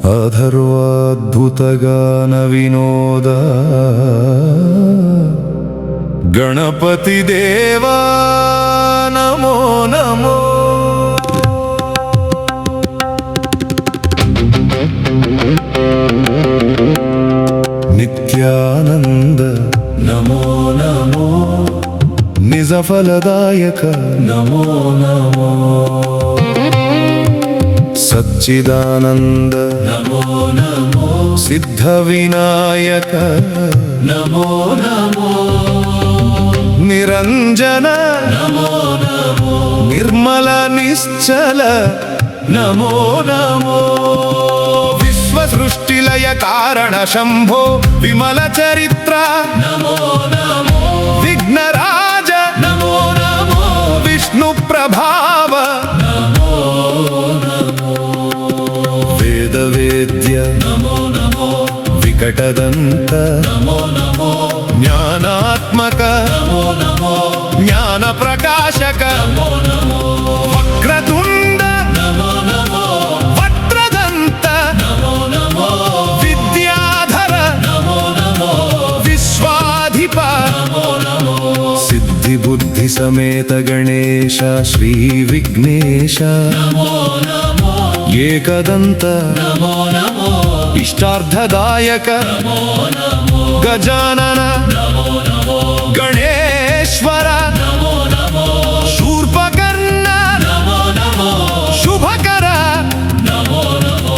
अथर्वाद्भुतगान विनोद गणपति देवा नमो नमो। नित्यानंद नमो नमो। निजफलदायक नमो नमो। सच्चिदानंद नमो नमो। सिद्धविनायक नमो नमो। निरंजन नमो नमो। निर्मल निश्चल नमो नमो। विश्वसृष्टिलय कारण शंभो विमल चरित्र नमो नमो। विघ्नराज नमो नमो। विष्णु प्रभाव नमो नमो। वेदवेद्य नमो नमो। विकटदंत नमो नमो। ज्ञानात्मक नमो नमो। ज्ञान प्रकाशक नमो नमो। वक्रतुंड नमो नमो। वक्रदंत नमो नमो। विद्याधर नमो नमो। विश्वाधिप नमो नमो। सिद्धि बुद्धि समेत गणेश श्री विघ्नेश नमो नमो। एकदंत नमो नमो। इष्टार्थदायक नमो नमो। गजानन नमो नमो। गणेश्वर नमो नमो। शूर्पकर्ण नमो नमो। शुभकर नमो नमो।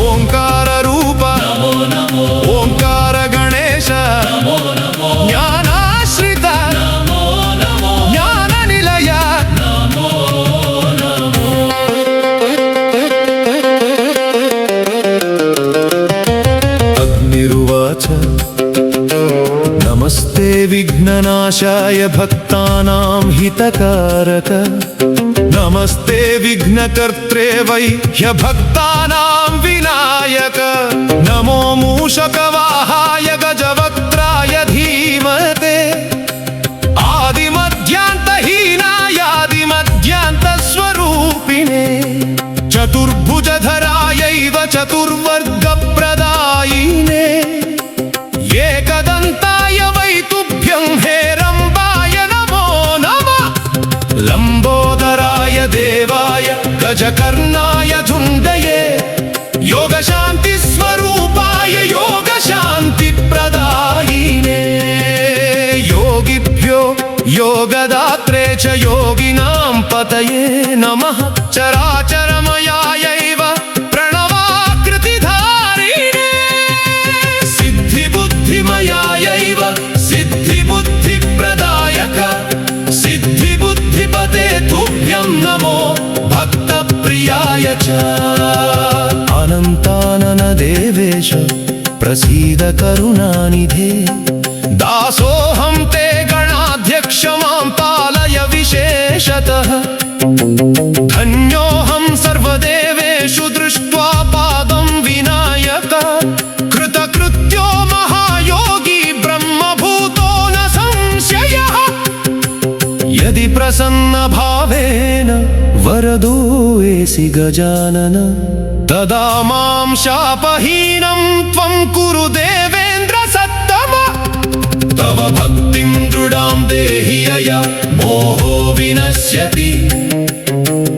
ओंकार रूप नमो नमो। ओंकार गणेश नमो नमो। ज्ञानाश्रित नमो नमो। ज्ञान निलय नमो नमो। अग्निरुवाच नमस्ते विघ्ननाशाय भक्तानां हितकारक। नमस्ते विघ्नकर्त्रे वै ह्यभक्तानां विनायक। नमो मूषकवाहाय गजवक्त्राय धीमते। आदिमध्यान्तहीनायादिमध्यान्तस्वरूपिणे। चतुर्भुजधरायैव चतुर्वर्गप्रदायिने। एकदन्ताय वै तुभ्यं हेरम्बाय नमो नमः। लम्बोदराय देवाय गजकर्णाय धुण्डये। योगशान्तिस्वरूपाय योगशान्तिप्रदायिने। योगिभ्यो योगदात्रे च योगिनां पतये नमः। चराचरमयायैव प्रणवाकृतिधारिणे। सिद्धिबुद्धिमयायैव सिद्धिबुद्धिप्रदायक। सिद्धिबुद्धिपते तुभ्यं नमो भक्तप्रियाय च। अनन्तानन देवेश प्रसीद करुणानिधे। दासोऽहं ते गणाध्यक्ष मां पालय विशेषतः। धन्योऽहं सर्वदेवेषु दृष्ट्वा पादं विनायक। कृतकृत्यो महायोगी ब्रह्मभूतो न संशयः। यदि प्रसन्न भावेन वरदो एसि गजानन। तदा मां शापहीनं त्वं कुरु देवेन्द्र सत्तम। तव भक्तिं दृढां देहि यया मोहो विनश्यति।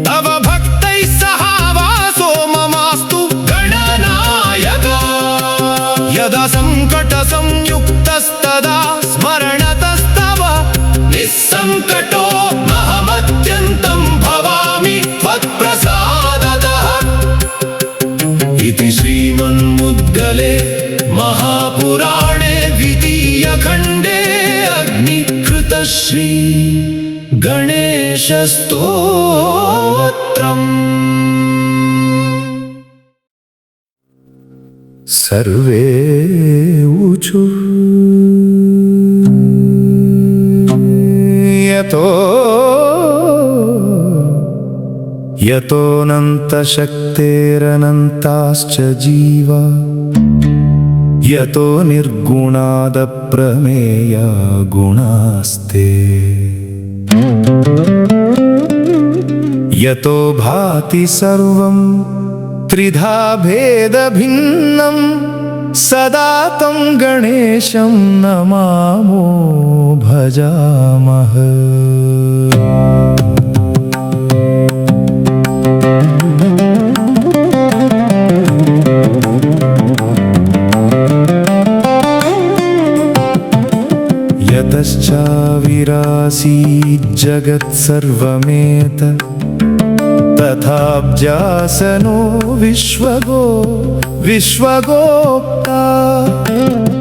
तव भक्तैः सह वासो ममास्तु गणनायक। यदा सङ्कटसंयुक्तस्तदा स्मरणतस्तव। निस्सङ्कटो महमत्यन्तं भवामि त्वत्प्रसादतः। इति श्रीमन्मुद्गले महापुराणे द्वितीयखण्डे अग्निकृतश्री गणेशस्तोत्रम्। सर्वे ऊचु यतोऽनन्तशक्तेरनन्ताश्च जीवा। यतो निर्गुणादप्रमेया गुणास्ते। यतो भाति सर्वं त्रिधा भेदभिन्नं सदा तं गणेशं नमामो भजामः। यतश्चाविरासीज्जगत्सर्वमेत तथाब्जासनो विश्वगोप्ता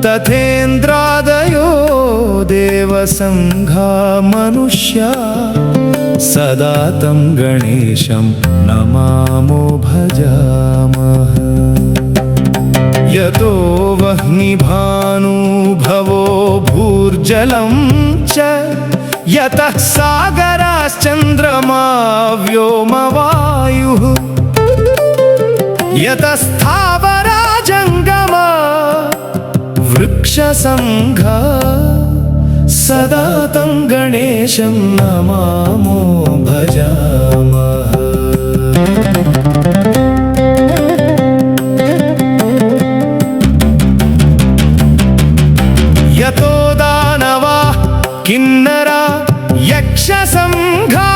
तथेन्द्रादयो देवसङ्घा मनुष्या सदा तं गणेशं नमामो भजामः। यतो वह्निभानुभवो भूर्जलं च यतः सागराश्चन्द्रमा व्योमवायुः यतस्थावरा जङ्गमा वृक्षसङ्घा सदा तं गणेशं नमामो भजामः। यतो दानवा किन्नरा यक्षसङ्घा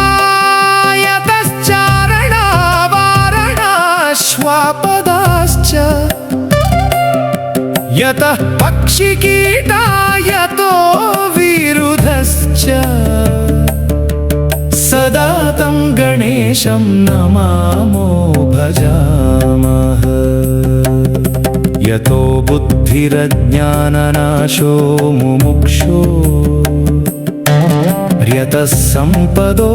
यतश्चारणा वारणाश्वापदाश्च यतः पक्षिकीटा यतो विरुधश्च सदा तं गणेशं नमामो भजामः। यतो बुद्धिरज्ञाननाशो मुमुक्षो यतः सम्पदो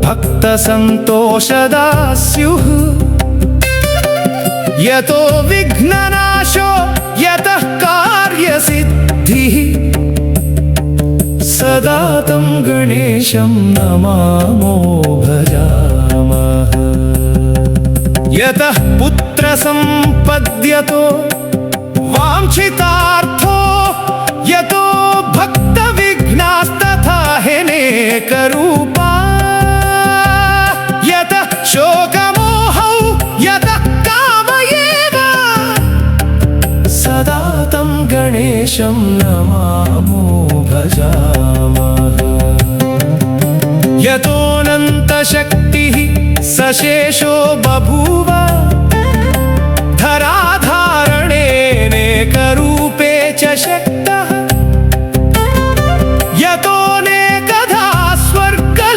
भक्तसन्तोषदा स्युः यतो विघ्ननाशो यतः कार्यसिद्धिः सदा तं गणेशं नमामो भजामः। यतः पुत्रसम्पद्यतो वाञ्छितार्थो यतो भक्तविघ्नास्तथा हेनेकरूपा यतः शोकमोहौ यतः काम एव सदा तं गणेशं नमामो भजामः। यतोऽनन्तशक्तिः सशेषो बभूव धराधारणेनेकरूपे च शक्तः यतोऽनेकधा स्वर्गलोकाहिनाना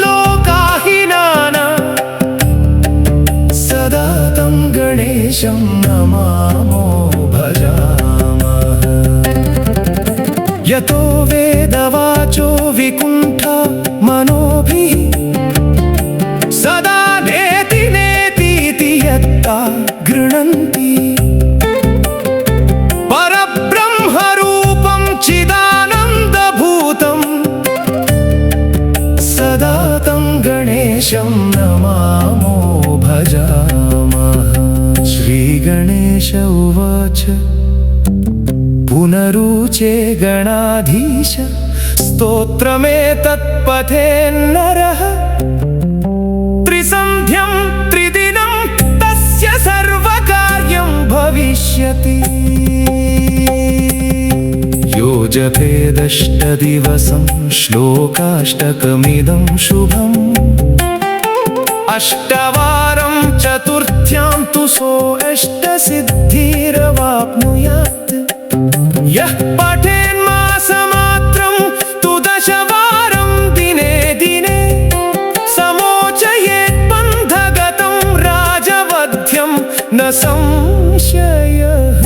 सदा तं गणेशं नमामो भजामः। यतो वेदवाचो विकुण्ठा मनोभिः सदा नेति नेतीति यत्ता गृह्णन्ति परब्रह्मरूपं चिदानन्दभूतं सदा तं गणेशं नमामो भजामः। श्रीगणेश उवाच पुनरुचे गणाधीश स्तोत्रमेतत् पठेन्नरः त्रिसन्ध्यं त्रिदिनं तस्य सर्वकार्यं भविष्यति। यो जपेदष्टदिवसं श्लोकाष्टकमिदं शुभम् अष्टवारं चतुर्थ्यां तु सोऽष्टसिद्धिरवाप्नुयात्। यः पठेन्मासमात्रं तु दशवारं दिने दिने समोचयेत् बन्धगतं राजवध्यं न संशयः।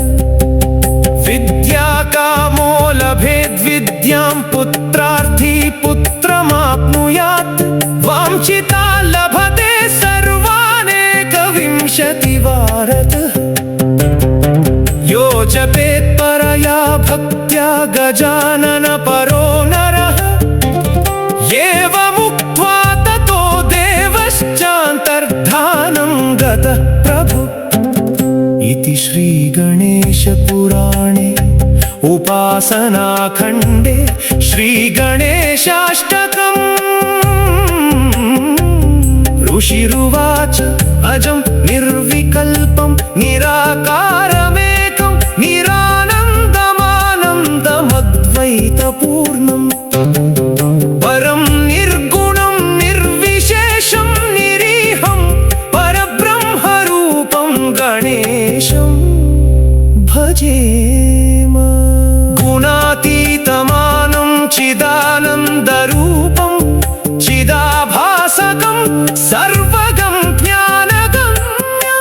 विद्याकामो लभेद्विद्यां पुत्रार्थी पुत्रमाप्नुयात्। वाञ्छिता लभते सर्वानेकविंशतिवारतः। यो जपेत् परया भक्त्या गजानन परो नरः एवमुक्त्वा ततो देवश्चान्तर्धानं गतः प्रभु। इति श्रीगणेशपुराणे उपासनाखण्डे श्रीगणेशाष्टकम्। ऋषिरुवाच अजं निर्विकल्पं भजेम गुणातीतमानं चिदानन्दरूपं चिदाभासकं सर्वगं ज्ञानगम्यं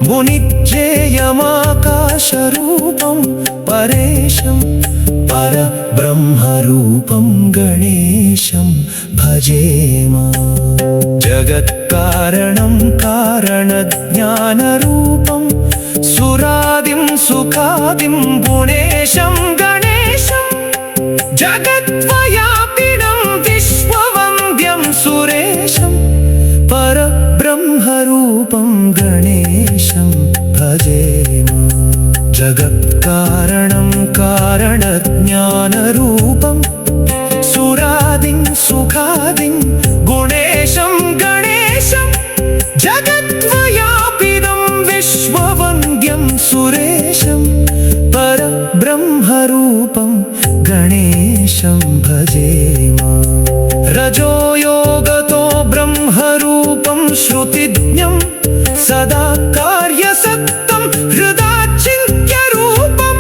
मुनिज्ञेयमाकाशरूपं परेशं परब्रह्मरूपं गणेशं भजेम जगत्कारणं कारणज्ञानरूपं सुरादिं सुखादिं गुणेशं गणेशं जगद्व्यापिनं विश्ववन्द्यं सुरेशं परब्रह्मरूपं गणेशं भजेम जगत्कारणं कारणज्ञानरूपं सुरादिं सुखादिं गुणेशं गणेशं जगद्व्यापिनं विश्ववन्द्यं सुरेशं परब्रह्मरूपं गणेशं भजेम रजो योगतो ब्रह्मरूपं श्रुतिज्ञं सदा कार्यसक्तं हृदाचिन्त्यरूपं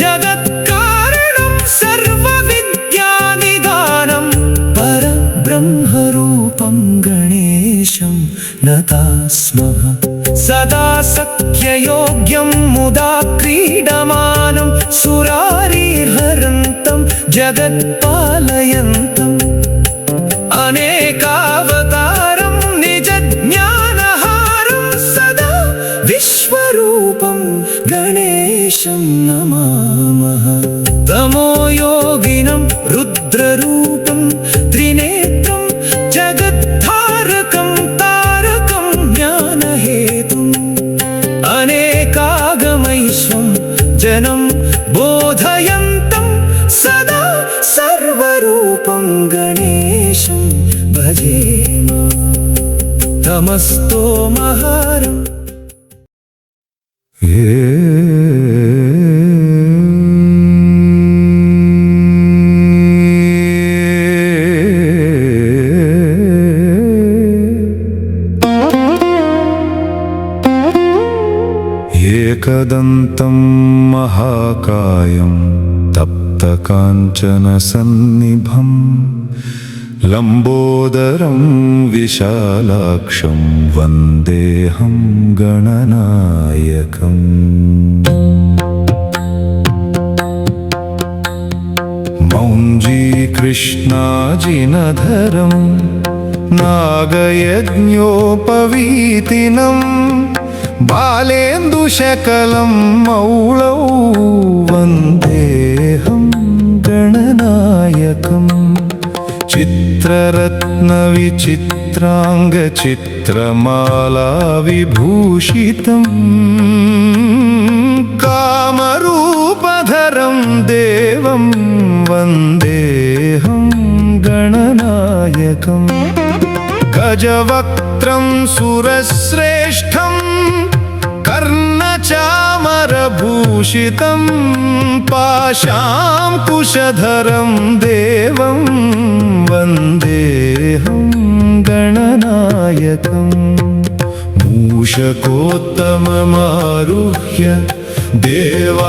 जगत्कारणं सर्वविद्यानिदानं परब्रह्मरूपं गणेशं नतास्मः सदा सख्ययोग्यं मुदा क्रीडमानं सुरारिहरन्तं जगत्पालयन्तम् अनेकावतारं निजज्ञानहारं सदा विश्वरूपं गणेशं नमामः तमोयोगिनं रुद्ररूपं त्रिनेत्रं जगद्धारकं तारकं ज्ञानहेतुम् अनेकागमैश्वं जनं बोधयन्तं सदा सर्वरूपं गणेशं भजेम तमस्तोमहारम् एकदन्तं महाकायं तप्तकाञ्चनसन्निभं लम्बोदरं विशालाक्षं वन्देऽहं गणनायकम् मौञ्जीकृष्णाजिनधरं नागयज्ञोपवीतिनं बालेन्दुशकलं मौळौ वन्देऽहं गणनायकम् चित्ररत्नविचित्राङ्गचित्रमालाविभूषितं कामरूपधरं देवं वन्देऽहं गणनायकम् गजवक्त्रं सुरश्रेष्ठं कर्णचामरभूषितं पाशाङ्कुशधरं देवं वन्देऽहं गणनायकम् मूषकोत्तममारुह्य देवासुरमहाहवे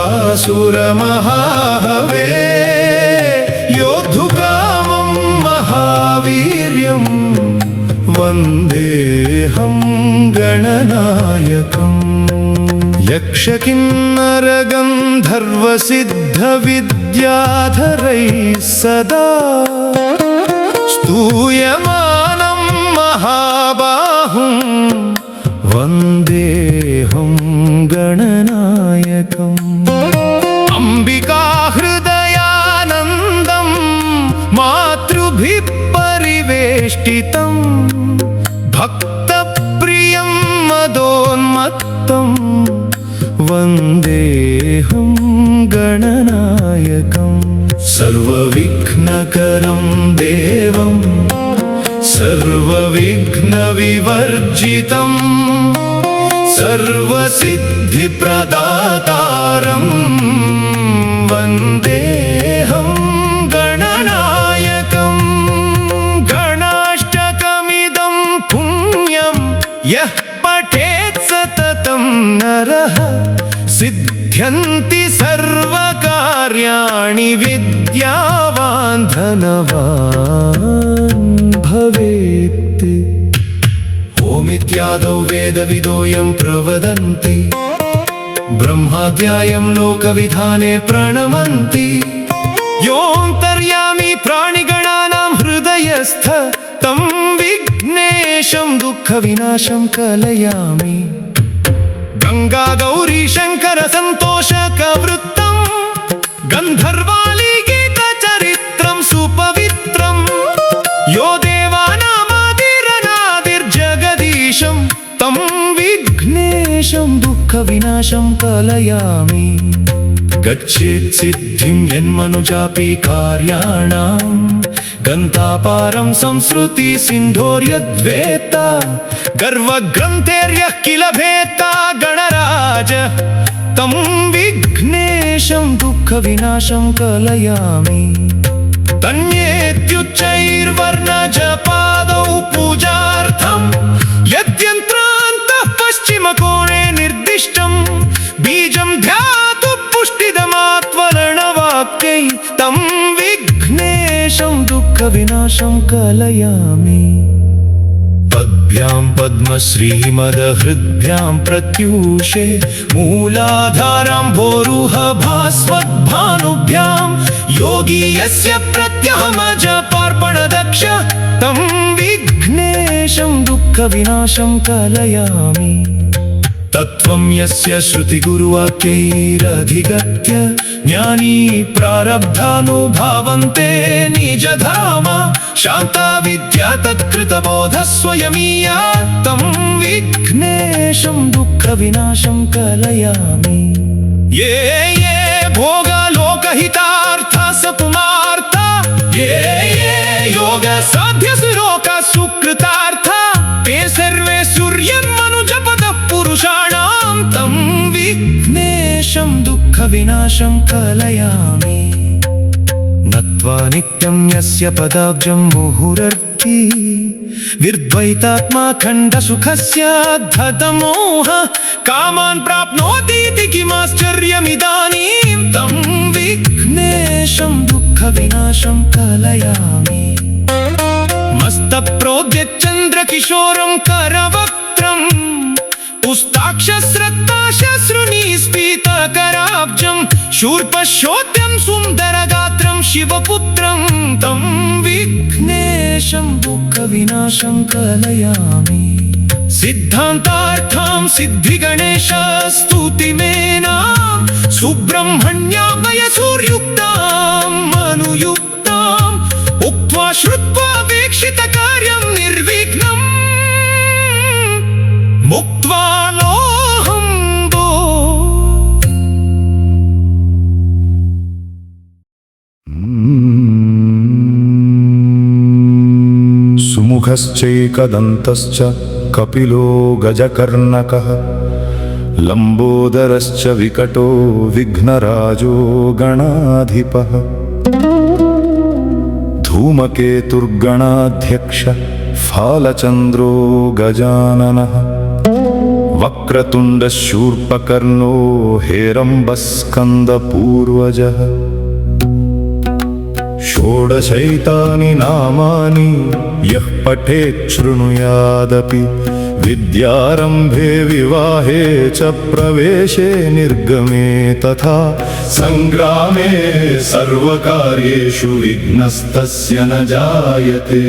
योद्धुकामं महावीर्यं वन्देऽहं गणनायकम् यक्षकिन्नरगन्धर्वसिद्धविद्याधरैः सदा स्तूयमानं महाबाहुं वन्देऽहं गणनायकम् अम्बिकाहृदयानन्दं मातृभिः परिवेष्टितं भक्तप्रियं मदोन्मत्तं वन्देऽहं गणनायकम् सर्वविघ्नकरं देवं सर्वविघ्नविवर्जितं सर्वसिद्धिप्रदातारं वन्देऽहं गणनायकम् गणाष्टकमिदं पुण्यं यः पठेत् सततं नरः सिद्ध सिद्ध्यन्ति सर्वकार्याणि विद्यावान् धनवान् भवेत्। ओमित्यादौ वेदविदोऽयं प्रवदन्ति, ब्रह्माद्यायं लोकविधाने प्रणमन्ति। योऽन्तर्यामी प्राणिगणानां हृदयस्थ तं विघ्नेशं दुःखविनाशं कलयामि। गंगा गौरी शंकर संतोषकवृत्तं, गन्धर्वाली गीतचरित्रं सुपवित्रं। यो देवानामादिरनादिर्जगदीशं तं विघ्नेशं दुःखविनाशं कलयामि। गच्छेत् सिद्धिं यन्मनुजापि कार्याणां, गन्तापारं संसृति सिन्धोर्यद्वेता। गर्वग्रन्थेर्यः किल भेत्ता गणराज, तं विघ्नेशं दुःखविनाशं कलयामि। तन्येत्युच्चैर्वर्णजपादौ पूजार्थं, यद्यन्त्रान्तः पश्चिमकोणे निर्दिष्टं। बीजं ध्यातु पुष्टिदमात्वलर्णवाक्यै, तं विघ्नेशं दुःखविनाशं कलयामि। पद्भ्यां पद्मश्रीमदहृद्भ्यां प्रत्यूषे, मूलाधारां भोरुहभास्वद्भानुभ्यां। योगी यस्य प्रत्यहमजपार्पणदक्ष, तं विघ्नेशं दुःखविनाशं कलयामि। तत्त्वं यस्य श्रुतिगुरुवाक्यैरधिगत्य, ज्ञानी प्रारब्धानुभावन्ते निजधाम। शान्ता विद्या तत्कृतबोधः स्वयमीया, तं विघ्नेशं दुःखविनाशं कलयामि। ये ये भोगलोकहितार्था सपुमार्था, ये ये योगसाध्यसुलोका सुकृतार्था। ते सर्वे सूर्यन्मनुजपदः पुरुषाणां, तं विघ्नेशं दुःखविनाशं कलयामि। नत्वा नित्यं यस्य पदाब्जं मुहुरर्ति, विद्वैतात्मा खण्डसुखस्य धतमोह। कामान् प्राप्नोतीति किमाश्चर्यमिदानीं, तं विघ्नेशं दुःखविनाशं कलयामि। मस्तप्रोद्यच्चन्द्रकिशोरं करवक्त्रं, पुस्ताक्षस्रक्ताशश्रुनिस्फीतकराब्जं। शूर्पशोद्यं सुन्दरगात्रं शिवपुत्रं, तं विघ्नेशं दुःखविनाशं कलयामि। सिद्धान्तार्थं सिद्धिगणेशस्तुतिमेनां, सुब्रह्मण्याभयसूर्युक्तां मनुयुक्तां। उक्त्वा श्रुत्वा वीक्षितकार्यं निर्विघ्नं, मुक्त्वा लोहं दो। सुमुखश्चैकदन्तश्च कपिलो गजकर्णकः, लम्बोदरश्च विकटो विघ्नराजो गणाधिपः। धूमकेतुर्गणाध्यक्ष फालचन्द्रो गजाननः, वक्रतुण्डशूर्पकर्णो हेरम्बस्कन्दपूर्वजः। षोडशैतानि नामानि यः पठेत् शृणुयादपि, विद्यारम्भे विवाहे च प्रवेशे निर्गमे तथा। सङ्ग्रामे सर्वकार्येषु विघ्नस्तस्य न जायते।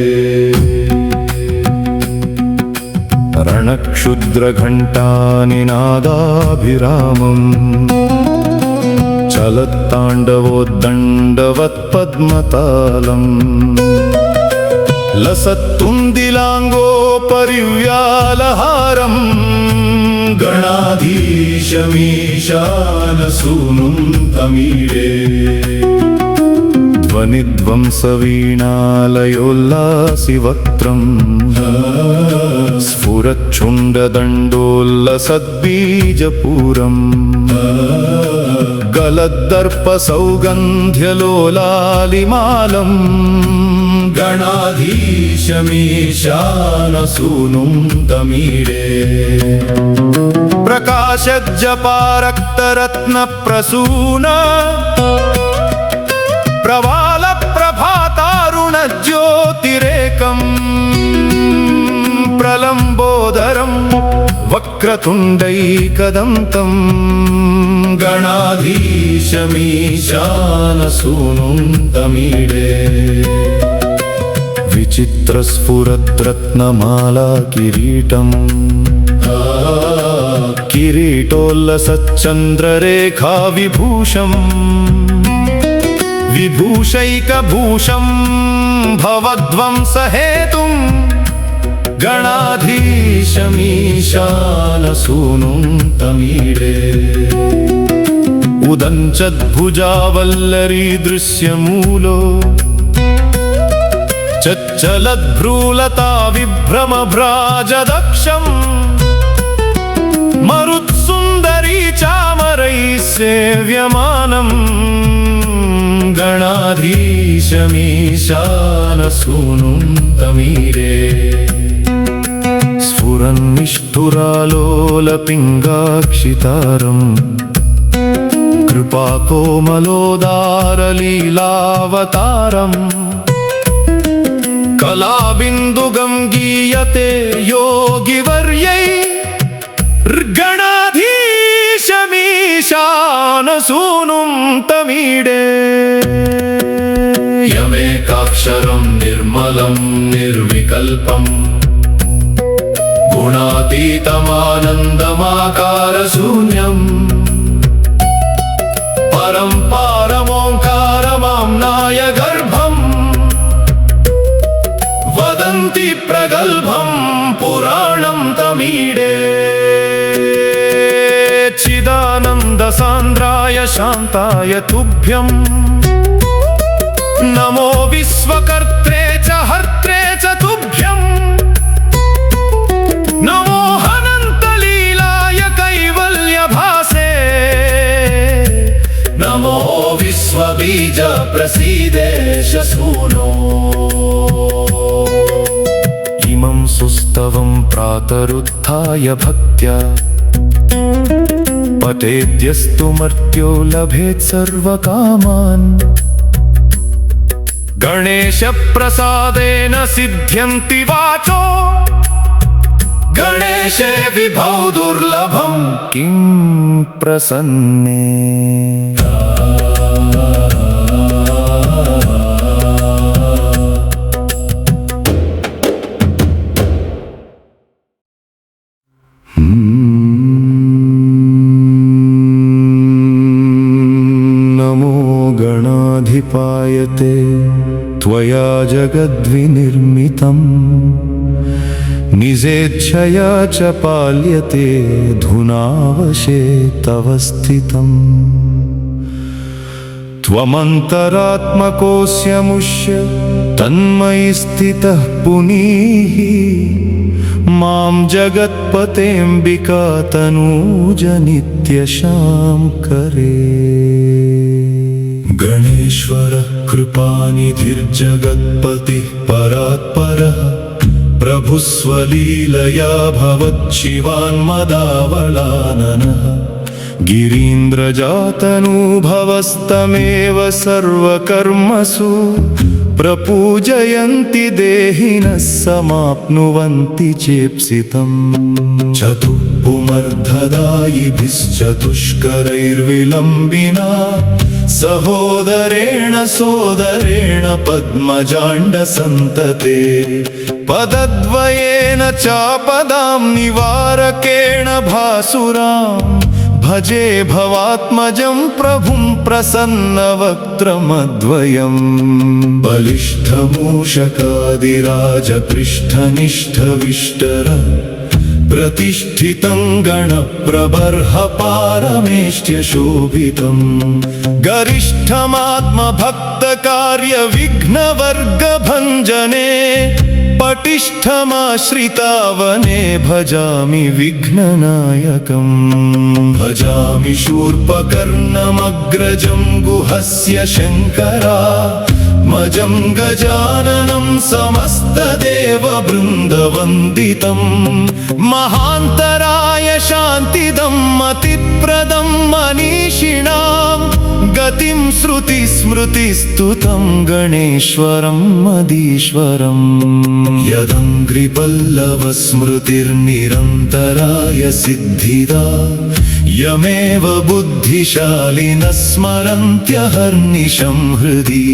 रणक्षुद्रघण्टानिनादाभिरामम्, चलत्ताण्डवोद्दण्डवत्पद्मतालम्। लसत्तुन्दिलाङ्गोपरिव्यालहारम्, गणाधीशमीशानसूनुं तमीडे। ध्वनिध्वंसवीणालयोल्लासिवक्त्रम्, स्फुरच्छुण्डदण्डोल्लसद्बीजपूरम्। गलद्दर्पसौगन्ध्यलोलालिमालम्, गणाधीशमीशानसूनुं तमीडे। प्रकाशज्जपारक्त प्रसून प्रवाल प्रभातारुण ज्योतिरेकम् प्रलम्बोदरं वक्रतुण्डैकदन्तं गणाधीशमीशानसूनुं तमीडे विचित्रस्फुरद्रत्नमाला किरीटम् किरीटोल्लसच्चन्द्ररेखा विभूषम् विभूषैकभूषं भवध्वंसहेतुं गणाधीशमीशानसूनुं तमीडे उदञ्चद्भुजावल्लरी दृश्यमूलो चच्चलद्भ्रूलता विभ्रमभ्राजदक्षम् मरुत्सुन्दरी चामरैः सेव्यमानम् गणाधीशमीशानसूनुं तमीडे स्फुरन्निष्ठुरालोलपिङ्गाक्षितारम् कृपाकोमलोदारलीलावतारम् कलाबिन्दुगं गीयते योगिवर्यै गणाधीशमीशानसूनुं तमीडे यमेकाक्षरं निर्मलं निर्विकल्पम् गुणातीतमानन्दमाकारशून्यम् परं पारमोङ्कारमाम्नाय गर्भम् वदन्ति प्रगल्भं पुराणं तमीडे चिदानन्दसान्द्राय शान्ताय तुभ्यम् नमो विश्वकर्त्रे च हर्त्रे च तुभ्यम् नमो अनन्तलीलाय कैवल्यभासे नमो विश्वबीज प्रसीदेश सूनो इमं सुस्तवं प्रातरुत्थाय भक्त्या पठेद्यस्तु मर्त्यो लभेत् सर्वकामान् गणेशप्रसादेन सिद्ध्यन्ति वाचो गणेशे विभौ दुर्लभं किं प्रसन्ने नमो गणाधिपायते त्वया जगद्विनिर्मितम् निजेच्छया च पाल्यते धुनावशे तव स्थितम् त्वमन्तरात्मकोऽस्य मुष्य तन्मयि स्थितः पुनीः मां जगत्पतेऽम्बिका तनूज नित्यशां करे गणेश्वर कृपानिधिर्जगत्पतिः परात्परः प्रभुस्वलीलया भवच्छिवान्मदावलाननः गिरीन्द्रजातनुभवस्तमेव सर्वकर्मसु प्रपूजयन्ति देहिनः समाप्नुवन्ति चेप्सितम् चतुःपुमर्धदायिभिश्चतुष्करैर्विलम्बिना सहोदरेण सोदरेण पद्मजाण्डसन्तते पदद्वयेन चापदां निवारकेण भासुराम् भजे भवात्मजं प्रभुं प्रसन्नवक्त्रमद्वयम् बलिष्ठमूषकादिराजपृष्ठनिष्ठविष्टर प्रतिष्ठितं गणप्रबर्हपारमेष्ट्यशोभितम् गरिष्ठमात्मभक्तकार्यविघ्नवर्गभञ्जने पटिष्ठमाश्रितावने भजामि विघ्ननायकम् भजामि शूर्पकर्णमग्रजं गुहस्य शङ्करा मजं गजाननं समस्तदेववृन्दवन्दितम् महान्तराय शान्तिदम् अतिप्रदम् गणपतिं श्रुतिस्मृतिस्तुतं गणेश्वरं मदीश्वरम् यदङ्घ्रिपल्लवस्मृतिर्निरन्तराय सिद्धिदा यमेव बुद्धिशालिनः स्मरन्त्यहर्निशं हृदि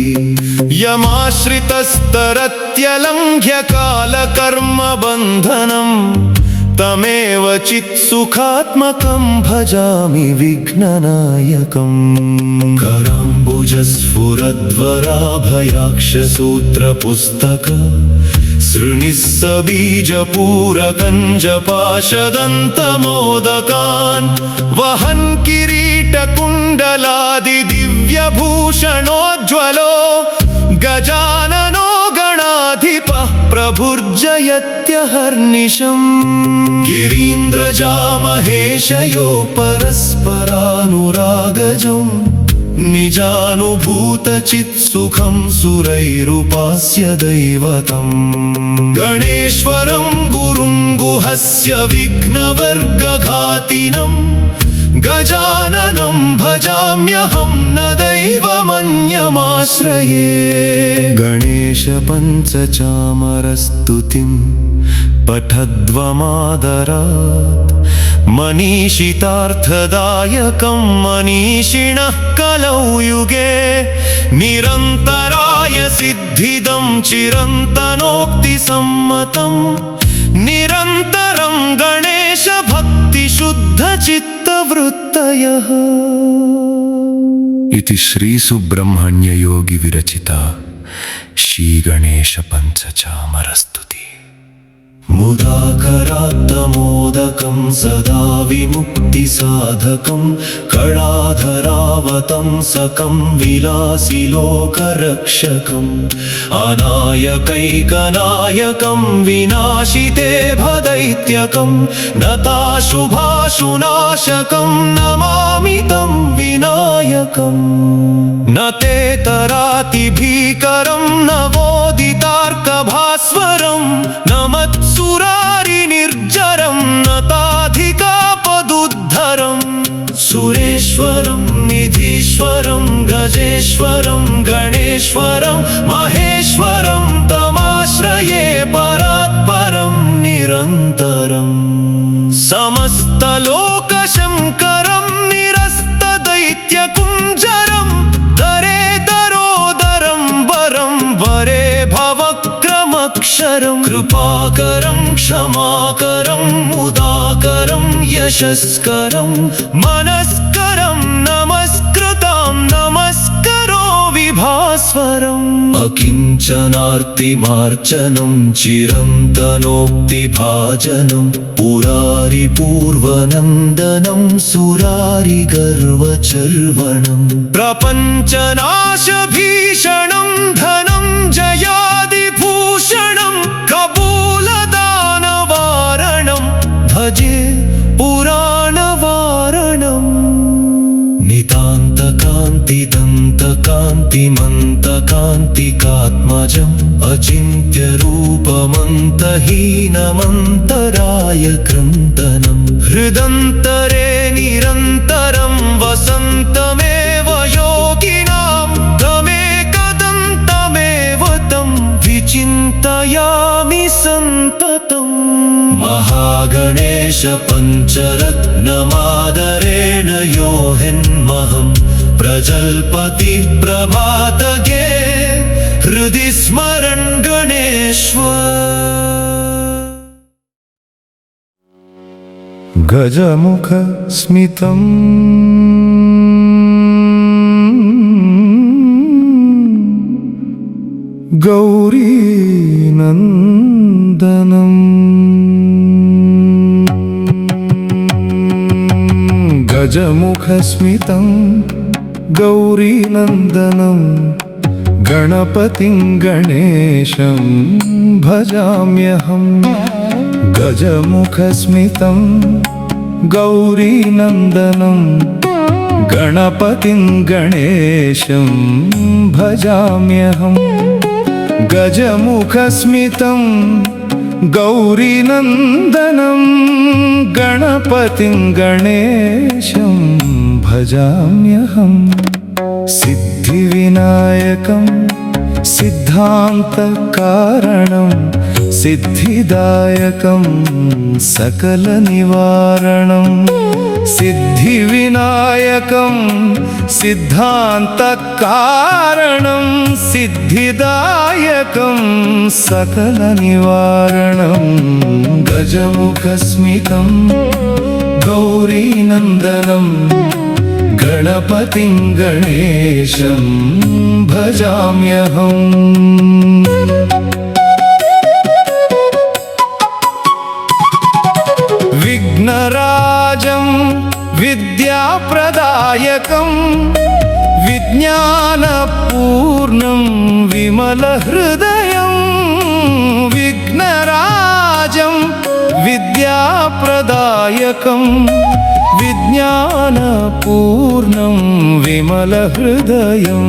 यमाश्रितस्तरत्यलङ्घ्य कालकर्मबन्धनम् तमेव चित्सुखात्मकं भजामि विघ्ननायकम् कराम्बुजस्फुरद्वराभयाक्षसूत्रपुस्तक सृणिस्सबीजपूरकञ्जपाशदन्तमोदकान् वहन् किरीटकुण्डलादिदिव्यभूषणोज्ज्वलो गजाननो गणाधिपः प्रभुर्जयत्यहर्निशम् गिरीन्द्रजामहेशयो परस्परानुरागजम् निजानुभूतचित्सुखं सुरैरुपास्य दैवतम् गणेश्वरं गुरुं गुहस्य विघ्नवर्गघातिनम् गजाननं भजाम्यहं न दैवमन्यमाश्रये गणेशपञ्चचामरस्तुतिं पठध्वमादरात् मनीषितार्थदायकं मनीषिणः कलौ युगे निरन्तराय सिद्धिदं चिरन्तनोक्तिसम्मतं निरन्तरं गणेशभक्तिशुद्धचित्तवृत्तयः इति श्रीसुब्रह्मण्ययोगी विरचिता श्रीगणेशपञ्चचामरस्तुति मुदाकरात्तमोदकं सदा विमुक्तिसाधकं कणाधरावतंसकं विलासिलोकरक्षकम् अनायकैकनायकं विनाशिते भदैत्यकं नताशुभाशुनाशकं नमामि तं विनायकम् न ते तरातिभीकरं नवोदितार्कभास्वरं नमत्सुरारिनिर्जरं नताधिकापदुद्धरं सुरेश्वरं निधीश्वरं गजेश्वरं गणेश्वरं महेश्वरं तमाश्रये परात्परं निरन्तरम् समस्तलोकशङ्करं निरस्तदैत्यकुञ्जरं दरे दरोदरं वरं वरे भवक्रमक्षरं कृपाकरं क्षमाकरं मुदाकरं यशस्करं मनस्करं नमस्कृतं नमस्करो विभास्वरम् अकिञ्चनार्तिमार्चनं चिरन्तनोक्तिभाजनं पुरारिपूर्वनन्दनं सुरारिगर्वचर्वणं प्रपञ्चनाशभीषणं धनं जयादिभूषणं कबूलदानवारणं भजे पुराणवारणम् नितान्तकान्तिदन्तकान्तिमन्तकान्तिकात्मजम् अचिन्त्यरूपमन्तहीनमन्तराय क्रन्दनं हृदन्तरे निरन्तरं वसन्तमेव योगिनां तमेकदन्तमेव तं विचिन्तयामि सन्ततम् महागणेश पञ्चरत्नमादरेण यो हिन्महं प्रजल्पति प्रभातगे हृदि स्मरन् गणेश्वर गजमुखस्मितं गौरीनन्दनम् गजमुखस्मितं गौरीनन्दनं गणपतिं गणेशं भजाम्यहं गजमुखस्मितं गौरीनन्दनं गणपतिं गणेशं भजाम्यहं गजमुखस्मितं गौरीनन्दनं गणपतिं गणेशं भजाम्यहम् सिद्धिविनायकं सिद्धान्तकारणं सिद्धिदायकं सकलनिवारणं सिद्धिविनायकं सिद्धान्तकारणं सिद्धिदायकं सकलनिवारणं गजमुखस्मितं गौरीनन्दनं गणपतिं गणेशं भजाम्यहम् विघ्नराजं विद्याप्रदायकं विज्ञानपूर्णं विमलहृदयं विघ्नराजं विद्याप्रदायकं विज्ञानपूर्णं विमलहृदयं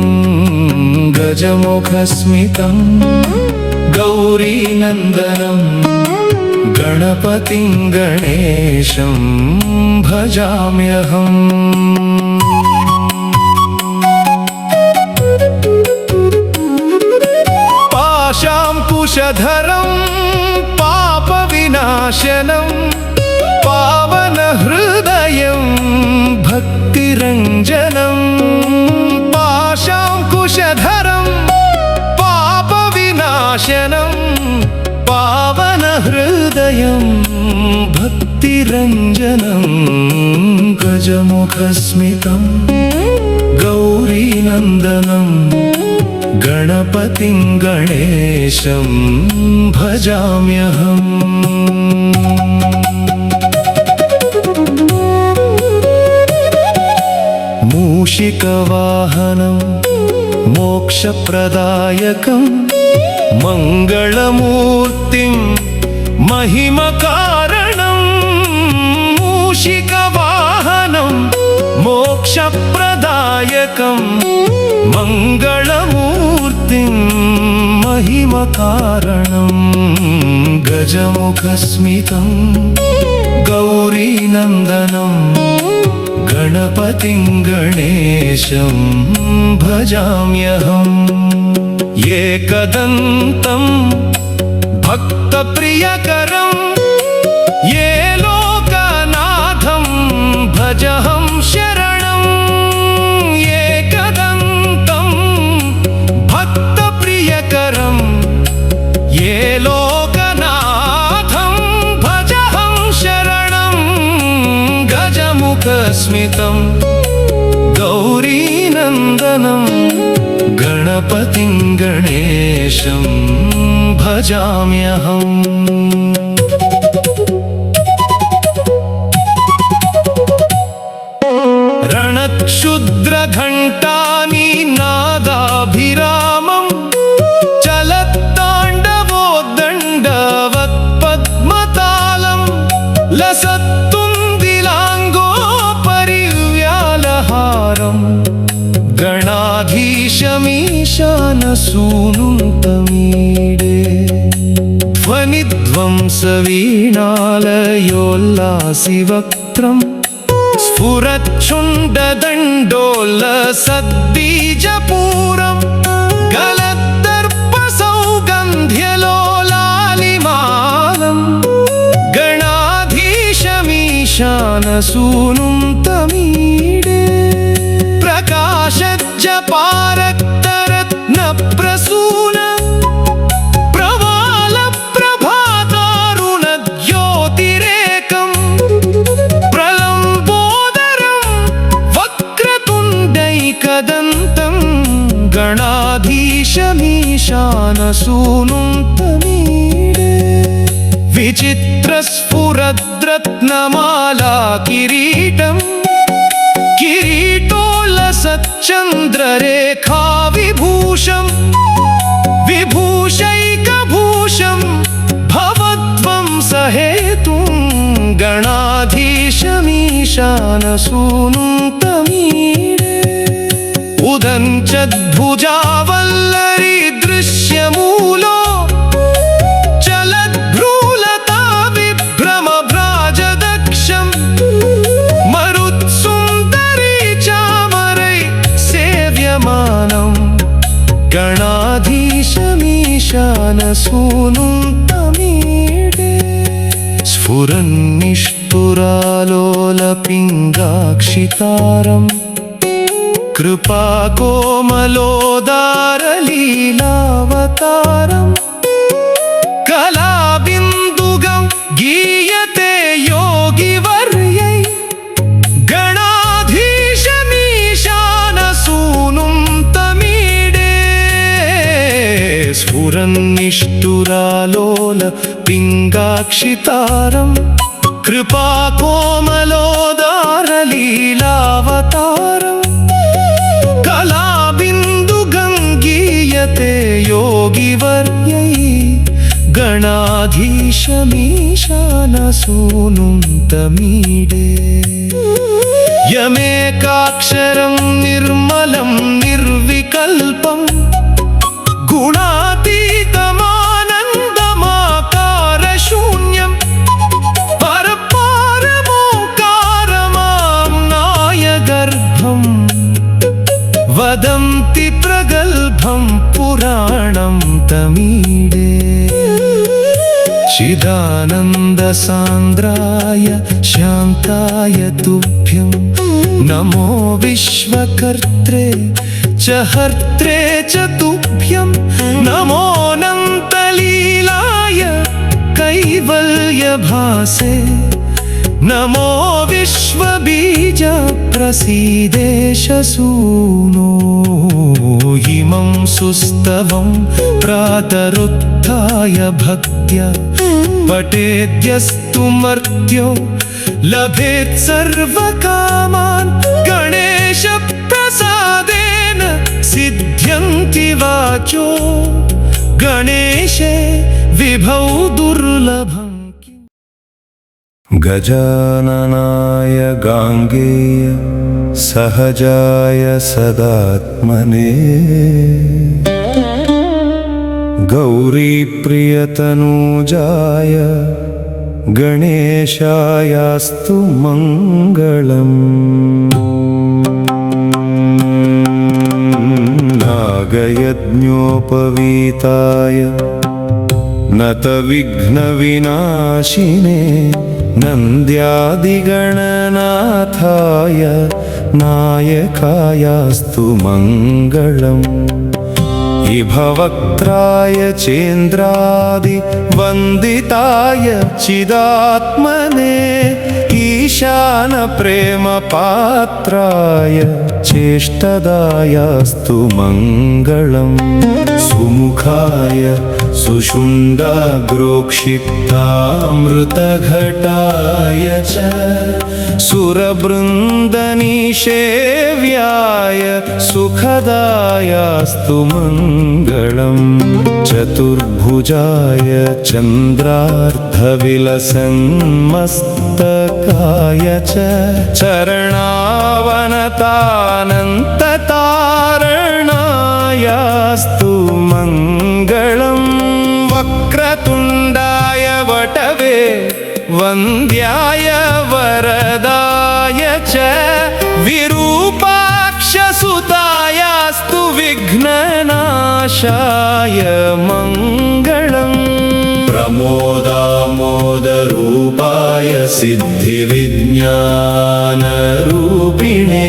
गजमुखस्मितं गौरीनन्दनं गणपतिं गणेशं भजाम्यहम् पाशाङ्कुशधरं पापविनाशनं पावनहृदयं भक्तिरञ्जनं पाशाङ्कुशधरं पापविनाशनं पावनहृदयं भक्तिरञ्जनं गजमुखस्मितं गौरीनन्दनं गणपतिं गणेशं भजाम्यहम् मूषिकवाहनं मोक्षप्रदायकं मङ्गलमूर्तिं महिमकारणं मूषिकवाहनं मोक्षप्रदायकं मङ्गलमूर्तिं महिमकारणं गजमुखस्मितं गौरीनन्दनं गणपतिं गणेशं भजाम्यहम् एकदन्तं भक्तप्रियकरं ये लोकनाथं भजहं शरणं एकदन्तं भक्तप्रियकरं ये लोकनाथं भजहं शरणं गजमुखस्मितं गौरीनन्दनं गणपतिं गणेशं भजाम्यहम् रणक्षुद्रघण्टानि नादाभिरामं चलत्ताण्डवोद्दण्डवत्पद्मतालं लसत्तुन्दिलाङ्गोपरिव्यालहारं गणाधीशमीशानसूनुं तमीडे ध्वनिध्वंसवीणालयोल्लासिवक्त्रं स्फुरच्छुण्डदण्डोल्लसद्बीजपूरं गलद्दर्पसौगन्ध्यलोलालिमालं गणाधीशमीशानसूनुं तमीडे प्रकाशज्जपारक्तरत्नप्रसून प्रवालप्रभातारुणज्योतिरेकं प्रलम्बोदरं वक्रतुण्डैकदन्तं गणाधीशमीशानसूनुं तमीडे विचित्रस्फुरद्रत्नमाला किरीटं किरीटोल्लसच्चन्द्ररेखा विभूषं विभूषैकभूषं भवध्वंसहेतुं गणाधीशमीशानसूनुं तमीडे उदञ्चद्भुजावल्लरी दृश्यमूलो चलद्भ्रूलता विभ्रमभ्राजदक्षं मरुत्सुन्दरी चामरै सेव्य सूनुन्तमीडे स्फुरन्निष्ठुरालोलपिङ्गाक्षितारम् कृपाकोमलोदारलीलावतारम् कलाबिन्दुगं गीयते योगिवर्यै गणाधीशमीशानसूनुं तमीडे स्फुरन्निष्ठुरालोलपिङ्गाक्षितारम् कृपाकोमलोदारलीलावतारम् कलाबिन्दुगं गीयते योगिवर्यै गणाधीशमीशानसूनुं तमीडे यमेकाक्षरं निर्मलं निर्विकल्पं गुणातीतमानन्दमाकारशून्यं परपारमोकारमाम्नायगर्भं वदन्ति प्रगल्भं पुराणं तमीडे चिदानन्दसान्द्राय शान्ताय तुभ्यं नमो विश्वकर्त्रे च हर्त्रे च तुभ्यं नमोऽनन्तलीलाय कैवल्यभासे नमो विश्वबीजप्रसीदेश सूनो इमं सुस्तवं प्रातरुत्थाय भक्त्या पठेद्यस्तु मर्त्यो लभेत् सर्वकामान् गणेशप्रसादेन सिद्ध्यन्ति वाचो गणेशे विभौ दुर्लभम् गजाननाय गाङ्गेय सहजाय सदात्मने गौरीप्रियतनूजाय गणेशायास्तु मङ्गलम् नागयज्ञोपवीताय नतविघ्नविनाशिने नन्द्यादिगणनाथाय नायकायास्तु मङ्गलम् इभवक्त्राय चेन्द्रादिवन्दिताय चिदात्मने ईशानप्रेमपात्राय चेष्टदायास्तु मङ्गलम् सुमुखाय सुषुण्डाग्रोक्षिप्तामृतघटाय च सुरबृन्दनिषेव्याय सुखदायास्तु मङ्गलम् चतुर्भुजाय चन्द्रार्धविलसन्मस्तकाय च चरणावनतानन्ततारणायास्तु मङ्गलम् वक्रतुण्डाय वटवे वन्द्याय वरदाय च विरूपाक्षसुतायास्तु विघ्ननाशाय मङ्गलम् प्रमोदामोदरूपाय सिद्धिविज्ञानरूपिणे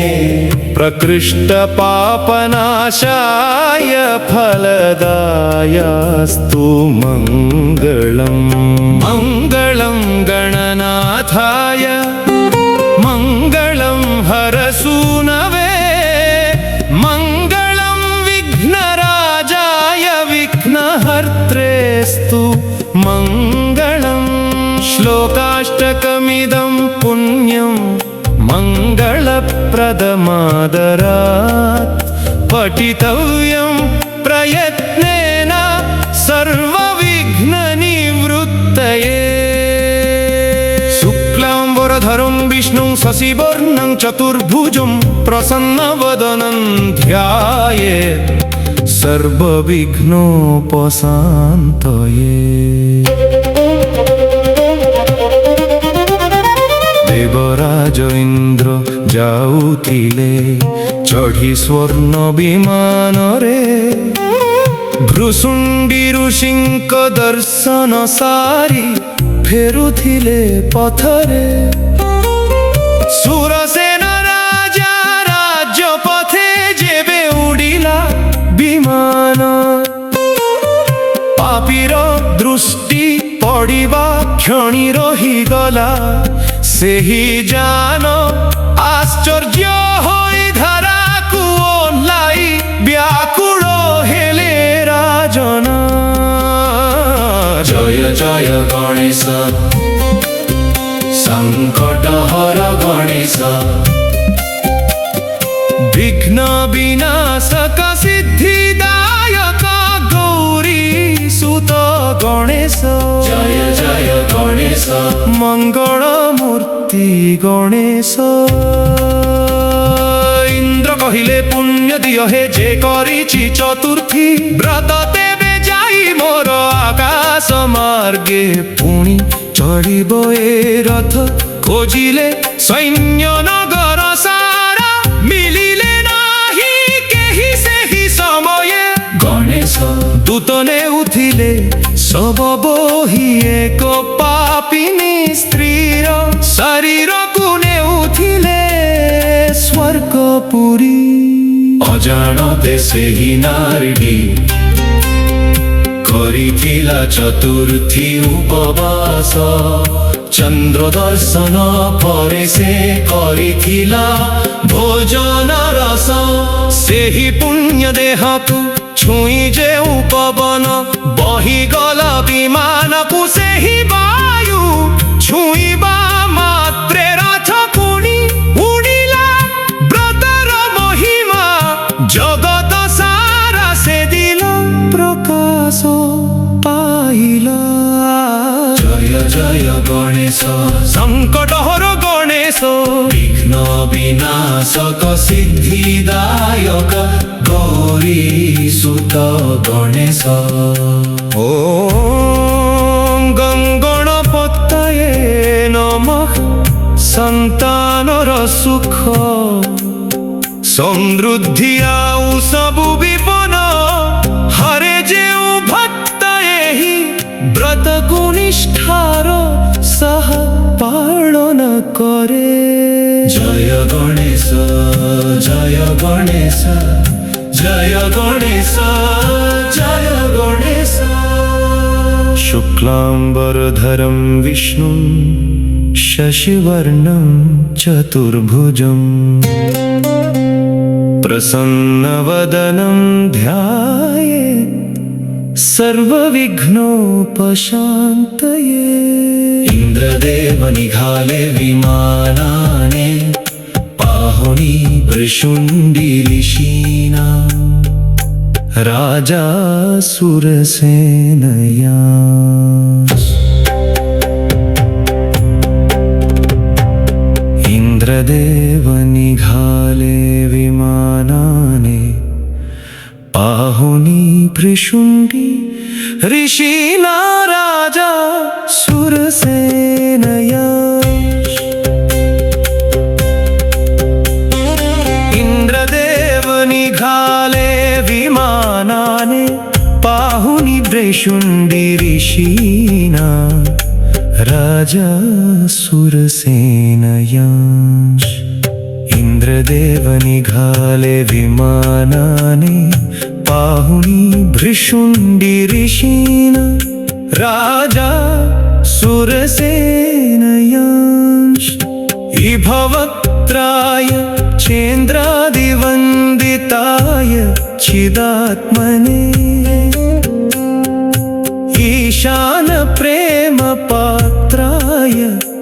प्रकृष्टपापनाशाय फलदायास्तु मङ्गलम् मङ्गलं गणनाथाय मङ्गलं हरसूनवे मङ्गलं विघ्नराजाय विघ्नहर्त्रेस्तु मङ्गलम् श्लोकाष्टकमिदं पुण्यं मङ्गलप्रदमादरात् पठितव्यं प्रयत्नेन सर्वविघ्ननिवृत्तये शुक्लाम्बरधरं विष्णुं शशिवर्णं चतुर्भुजं प्रसन्नवदनं ध्यायेत् सर्वविघ्नोपशान्तये देवराज इंद्र जाउथिले चढ़ी स्वर्ण विमान रे ଭୃଶୁଣ୍ଡି ଋଷିଙ୍କ ଦର୍ଶନ ସାରି ଫେରୁଥିଲେ ପଥରେ। ସୁରସେନ ରାଜା ରାଜପଥେ ଯେବେ ଉଡ଼ିଲା ବିମାନ, ପାପୀର ଦୃଷ୍ଟି ପଡ଼ିବା କ୍ଷଣି ରହିଗଲା ସେହି ଯାନ। ଆଶ୍ଚର୍ଯ୍ୟ ହୋଇ ଧାରାକୁ ଓହ୍ଲାଇ ବ୍ୟାକୁଳ ହେଲେ ରାଜନ। ଜୟ ଜୟ ଗଣେଶ ସଂକଟ ହର ଗଣେଶ, ବିଘ୍ନ ବିନାଶକ ସିଦ୍ଧିଦାୟକ ଗୌରୀ ସୁତ ଗଣେଶ। ଜୟ ଜୟ ଗଣେଶ ମଙ୍ଗଳ ମୂର୍ତ୍ତି ଗଣେଶ। ଇନ୍ଦ୍ର କହିଲେ ପୁଣ୍ୟ ଦିଅ ହେ ଯେ କରିଛି ଚତୁର୍ଥୀ ବ୍ରତ, ତେବେ ଯାଇ ମୋର ଆକାଶ ମାର୍ଗେ ପୁଣି ଚଢ଼ିବ ଏ ରଥ। ଖୋଜିଲେ ସୈନ୍ୟ ନଗର ସାରା, ମିଳିଲେ ନାହିଁ କେହି ସେହି ସମୟେ। ଗଣେଶ ଦୂତ ନେଉଥିଲେ ଶବ ବୋହି ଏକ ପାପିନୀ ସ୍ତ୍ରୀର ଶରୀରକୁ ନେଉଥିଲେ ସ୍ୱର୍ଗପୁରୀ। ଅଜାଣତେ ସେହି ନାରୀଟି କରିଥିଲା ଚତୁର୍ଥୀ ଉପବାସ। ଚନ୍ଦ୍ର ଦର୍ଶନ ପରେ ସେ କରିଥିଲା ଭୋଜନ ରସ। ସେହି ପୁଣ୍ୟ ଦେହକୁ ଛୁଇଁ ଯେଉଁ ପବନ, ବହିଗଲା ବିମାନକୁ ସେହି ବାୟୁ। ଛୁଇଁବା ମାତ୍ରେ ରଥ ପୁଣି ଉଡ଼ିଲା। ବ୍ରତର ମହିମା ଜଗତ ସାରା ସେଦିନ ପ୍ରକାଶ ପାଇଲା। ଜୟ ଜୟ ଗଣେଶ ସଂକଟ ହର ଗଣେଶ, ବିଘ୍ନ ବିନାଶକ ସିଦ୍ଧିଦାୟକ ଗୌରୀ ସୁତ ଗଣେଶ। ଓಂ ଗଙ୍ଗଣପତୟେ ନମଃ। ସନ୍ତାନର ସୁଖ ସମୃଦ୍ଧି ଆଉ ସବୁ ବିପନ ହରେ ଯେଉଁ ଭକ୍ତ ଏହି ବ୍ରତକୁ ନିଷ୍ଠାର ସହ ପାଳନ କରେ। ଜୟ ଗଣେଶ ଜୟ ଗଣେଶ ଜୟ ଗଣେଶ ଜୟ ଗଣେଶ। शुक्लाम्बरधरं विष्णुं शशिवर्णं चतुर्भुजं, प्रसन्नवदनं ध्यायेत् सर्वविघ्नोपशान्तये। इंद्रदेव निघाले विमानाने, पाहुणी भृशुंडी ऋषीना। राजा सुरसेनया इंद्रदेव निघाले विमानाने, पाहुणी भृशुंडी ऋषीना। राजा सुरसेनया इंद्रदेव निघाले विमानाने, पाहुणी भृशुंडी ऋषीना। राजा सुरसेनया इंद्रदेव निघाले विमानाने, पाहुणी भृशुंडी ऋषीना। राजा सुरसेनया विभवक्त्राय चेन्द्रादिवन्दिताय चिदात्मने, ईशान प्रेम पात्राय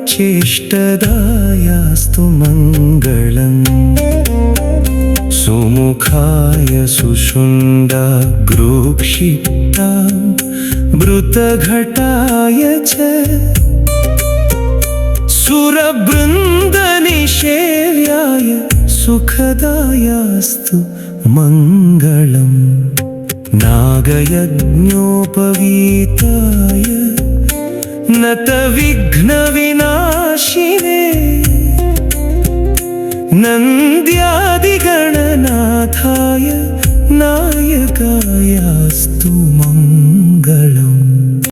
चेष्टदायास्तु मङ्गलम्। सुमुखाय सुषुण्डाग्रूक्षिप्ता मृतघटाय च, सुरवृन्दनिषेव्याय सुखदायास्तु मङ्गलम्। नागयज्ञोपवीताय नतविघ्नविनाशिने, नन्द्यादिगणनायकाय